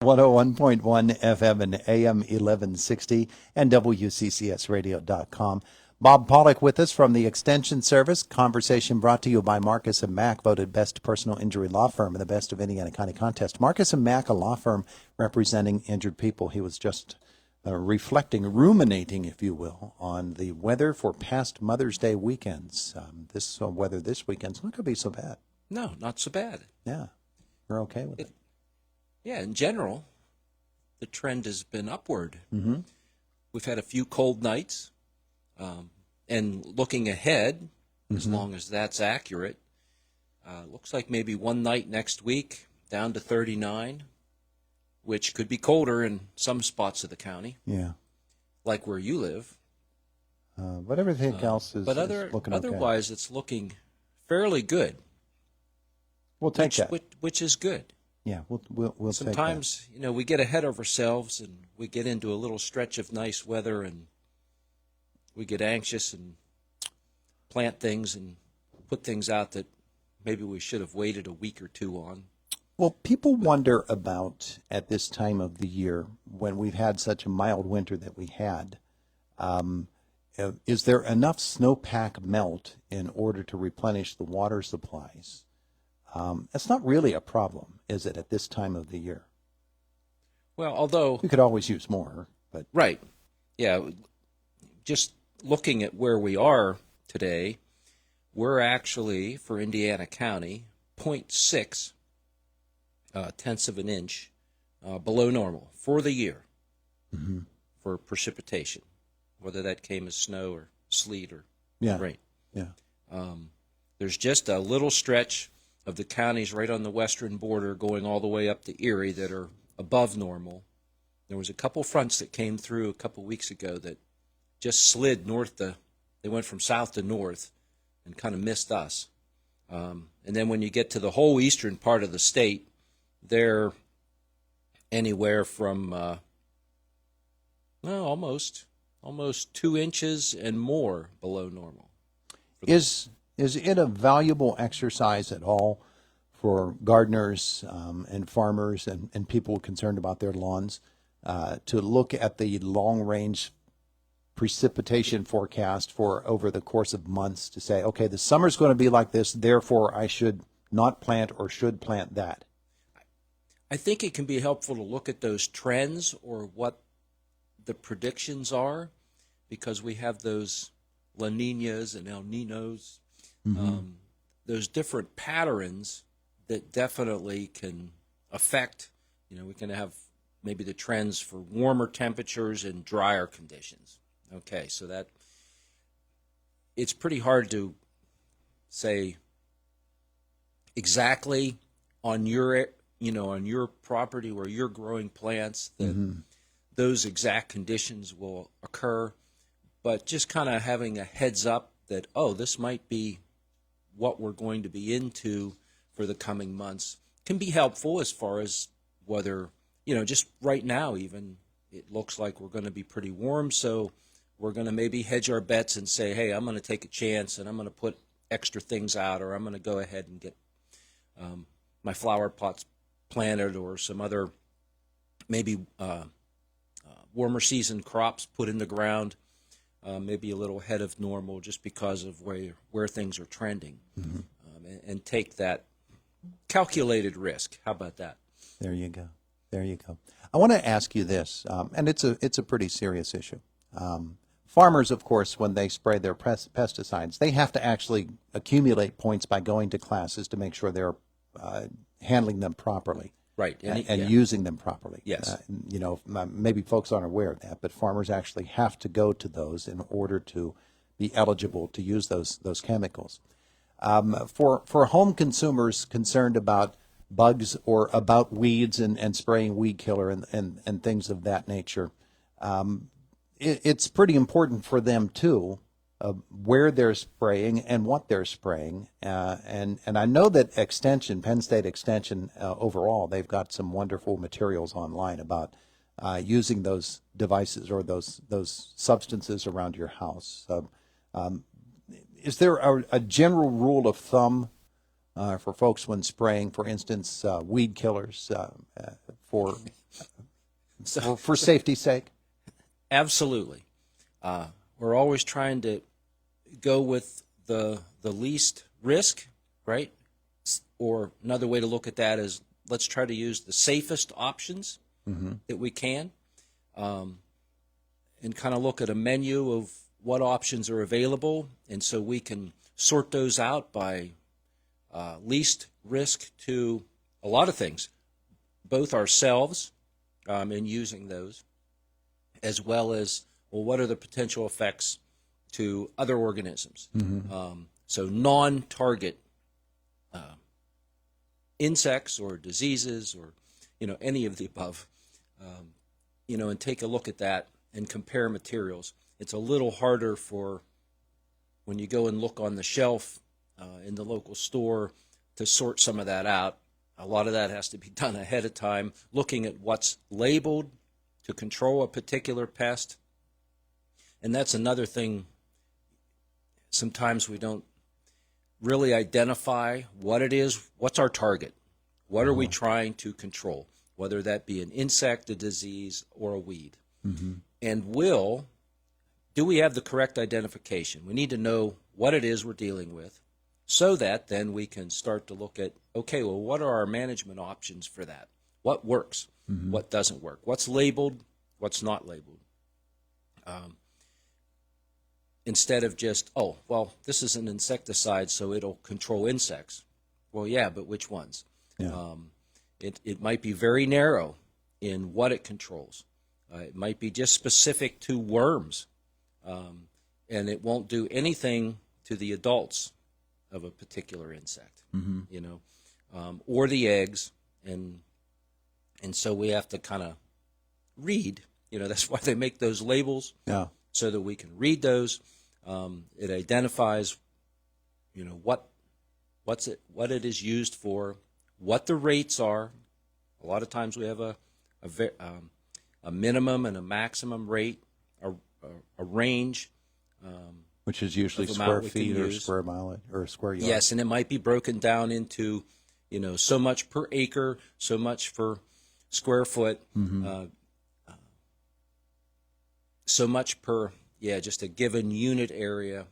101.1 FM and AM 1160 and WCCSradio.com. Bob Pollock with us from the Extension Service. Conversation brought to you by Marcus & Mack, voted best personal injury law firm in the Best of Indiana County contest. Marcus & Mack, a law firm representing injured people. He was just ruminating, if you will, on the weather for past Mother's Day weekends. This weather this weekend's not going to be so bad. No, not so bad. Yeah, we're okay with it. Yeah, in general, the trend has been upward. Mm-hmm. We've had a few cold nights, and looking ahead, as long as that's accurate, looks like maybe one night next week down to 39, which could be colder in some spots of the county. Yeah. Like where you live. But everything else is looking okay. Otherwise, it's looking fairly good. We'll take that. Which is good. Yeah, we'll Sometimes, take that. We get ahead of ourselves and we get into a little stretch of nice weather and we get anxious and plant things and put things out that maybe we should have waited a week or two on. Well, people wonder about, at this time of the year, when we've had such a mild winter that we had, is there enough snowpack melt in order to replenish the water supplies? That's not really a problem, is it, at this time of the year? Well, although... We could always use more, but... Right. Yeah. Just looking at where we are today, we're actually, for Indiana County, 0.6 tenths of an inch below normal for the year for precipitation, whether that came as snow or sleet or rain. Yeah. There's just a little stretch of the counties right on the western border going all the way up to Erie that are above normal. There was a couple fronts that came through a couple weeks ago that just slid north. They went from south to north and kind of missed us. And then when you get to the whole eastern part of the state, they're anywhere from almost 2 inches and more below normal. Is it a valuable exercise at all for gardeners and farmers and people concerned about their lawns to look at the long-range precipitation forecast for over the course of months to say, okay, the summer's going to be like this, therefore I should not plant or should plant that? I think it can be helpful to look at those trends or what the predictions are, because we have those La Niñas and El Niños, those different patterns that definitely can affect, we can have maybe the trends for warmer temperatures and drier conditions. Okay, so that it's pretty hard to say exactly on your property where you're growing plants that those exact conditions will occur, but just kind of having a heads up that, this might be what we're going to be into for the coming months can be helpful as far as whether, just right now even, it looks like we're going to be pretty warm, so we're going to maybe hedge our bets and say, hey, I'm going to take a chance and I'm going to put extra things out, or I'm going to go ahead and get my flower pots planted or some other maybe warmer season crops put in the ground, maybe a little ahead of normal just because of where things are trending, and take that calculated risk. How about that? There you go. I want to ask you this, and it's a pretty serious issue. Farmers, of course, when they spray their pesticides, they have to actually accumulate points by going to classes to make sure they're handling them properly. Right. And using them properly. Yes. Maybe folks aren't aware of that, but farmers actually have to go to those in order to be eligible to use those chemicals. For home consumers concerned about bugs or about weeds and spraying weed killer and things of that nature, it's pretty important for them too, where they're spraying and what they're spraying. And I know that Penn State Extension overall, they've got some wonderful materials online about using those devices or those substances around your house. Is there a general rule of thumb for folks when spraying, for instance, weed killers for for safety's sake? Absolutely. We're always trying to go with the least risk, right? Or another way to look at that is let's try to use the safest options that we can, and kind of look at a menu of what options are available, and so we can sort those out by least risk to a lot of things, both ourselves in using those, as well as, well, what are the potential effects to other organisms? So non-target insects or diseases or, any of the above, and take a look at that and compare materials. It's a little harder for when you go and look on the shelf in the local store to sort some of that out. A lot of that has to be done ahead of time, looking at what's labeled to control a particular pest. And that's another thing. Sometimes we don't really identify what it is. What's our target? What are we trying to control? Whether that be an insect, a disease, or a weed. And do we have the correct identification? We need to know what it is we're dealing with so that then we can start to look at, okay, well, what are our management options for that? What works? What doesn't work? What's labeled? What's not labeled? Instead of just, oh, well, this is an insecticide, so it'll control insects. Well, yeah, but which ones? Yeah. It might be very narrow in what it controls. It might be just specific to worms, and it won't do anything to the adults of a particular insect, or the eggs, and so we have to kind of read. That's why they make those labels, so that we can read those. It identifies, what it is used for, what the rates are. A lot of times we have a minimum and a maximum rate, a range. Which is usually square feet or square mile or square yard. Yes, and it might be broken down into, so much per acre, so much per square foot, so much per, just a given unit area.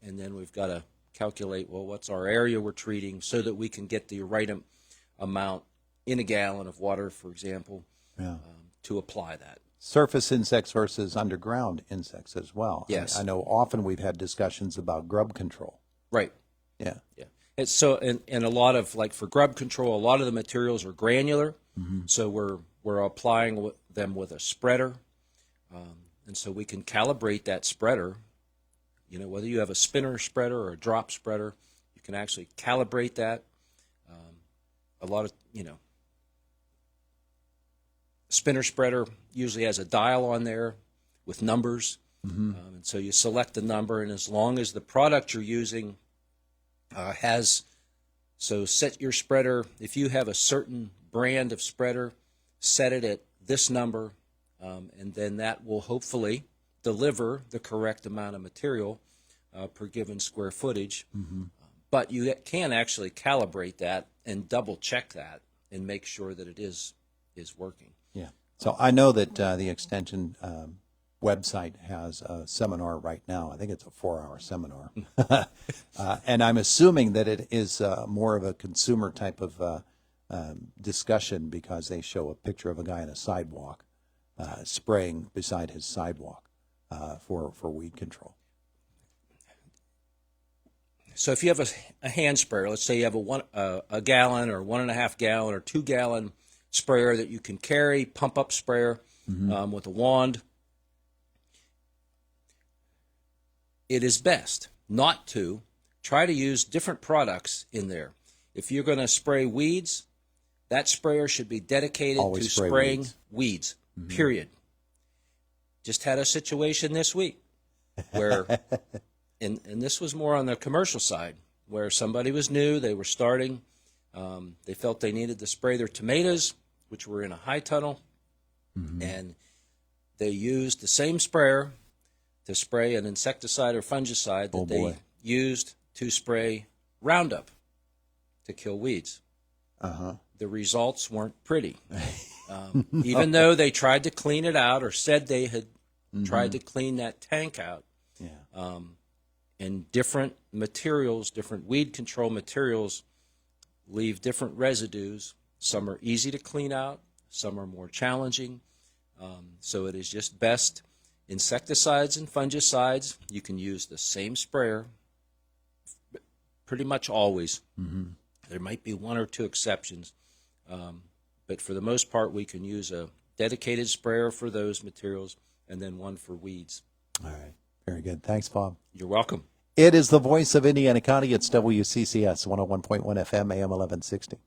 And then we've got to calculate, well, what's our area we're treating so that we can get the right amount in a gallon of water, for example, to apply that. Surface insects versus underground insects as well. Yes. I know often we've had discussions about grub control. Right. Yeah. It's so, and a lot of, like for grub control, a lot of the materials are granular, so we're applying them with a spreader, and so we can calibrate that spreader. Whether you have a spinner spreader or a drop spreader, you can actually calibrate that. A lot of, spinner spreader usually has a dial on there with numbers, and so you select the number, and as long as the product you're using set your spreader, if you have a certain brand of spreader, set it at this number, and then that will hopefully deliver the correct amount of material per given square footage. But you can actually calibrate that and double check that and make sure that it is working. Yeah. So I know that the Extension website has a seminar right now. I think it's a 4-hour seminar. And I'm assuming that it is more of a consumer type of discussion because they show a picture of a guy on a sidewalk spraying beside his sidewalk for weed control. So if you have a hand sprayer, let's say you have a gallon or 1.5 gallon or 2 gallon sprayer that you can carry, pump up sprayer with a wand, it is best not to try to use different products in there. If you're going to spray weeds, that sprayer should be dedicated to spraying weeds, period. Just had a situation this week where, and this was more on the commercial side, where somebody was new, they were starting, they felt they needed to spray their tomatoes, which were in a high tunnel, and they used the same sprayer to spray an insecticide or fungicide that they used to spray Roundup to kill weeds. The results weren't pretty. Even though they tried to clean it out or said they had tried to clean that tank out, Yeah. and different materials, different weed control materials leave different residues. Some are easy to clean out, some are more challenging. So it is just best. Insecticides and fungicides, you can use the same sprayer pretty much always. There might be one or two exceptions, but for the most part, we can use a dedicated sprayer for those materials and then one for weeds. All right. Very good. Thanks, Bob. You're welcome. It is the voice of Indiana County. It's WCCS 101.1 FM, AM 1160.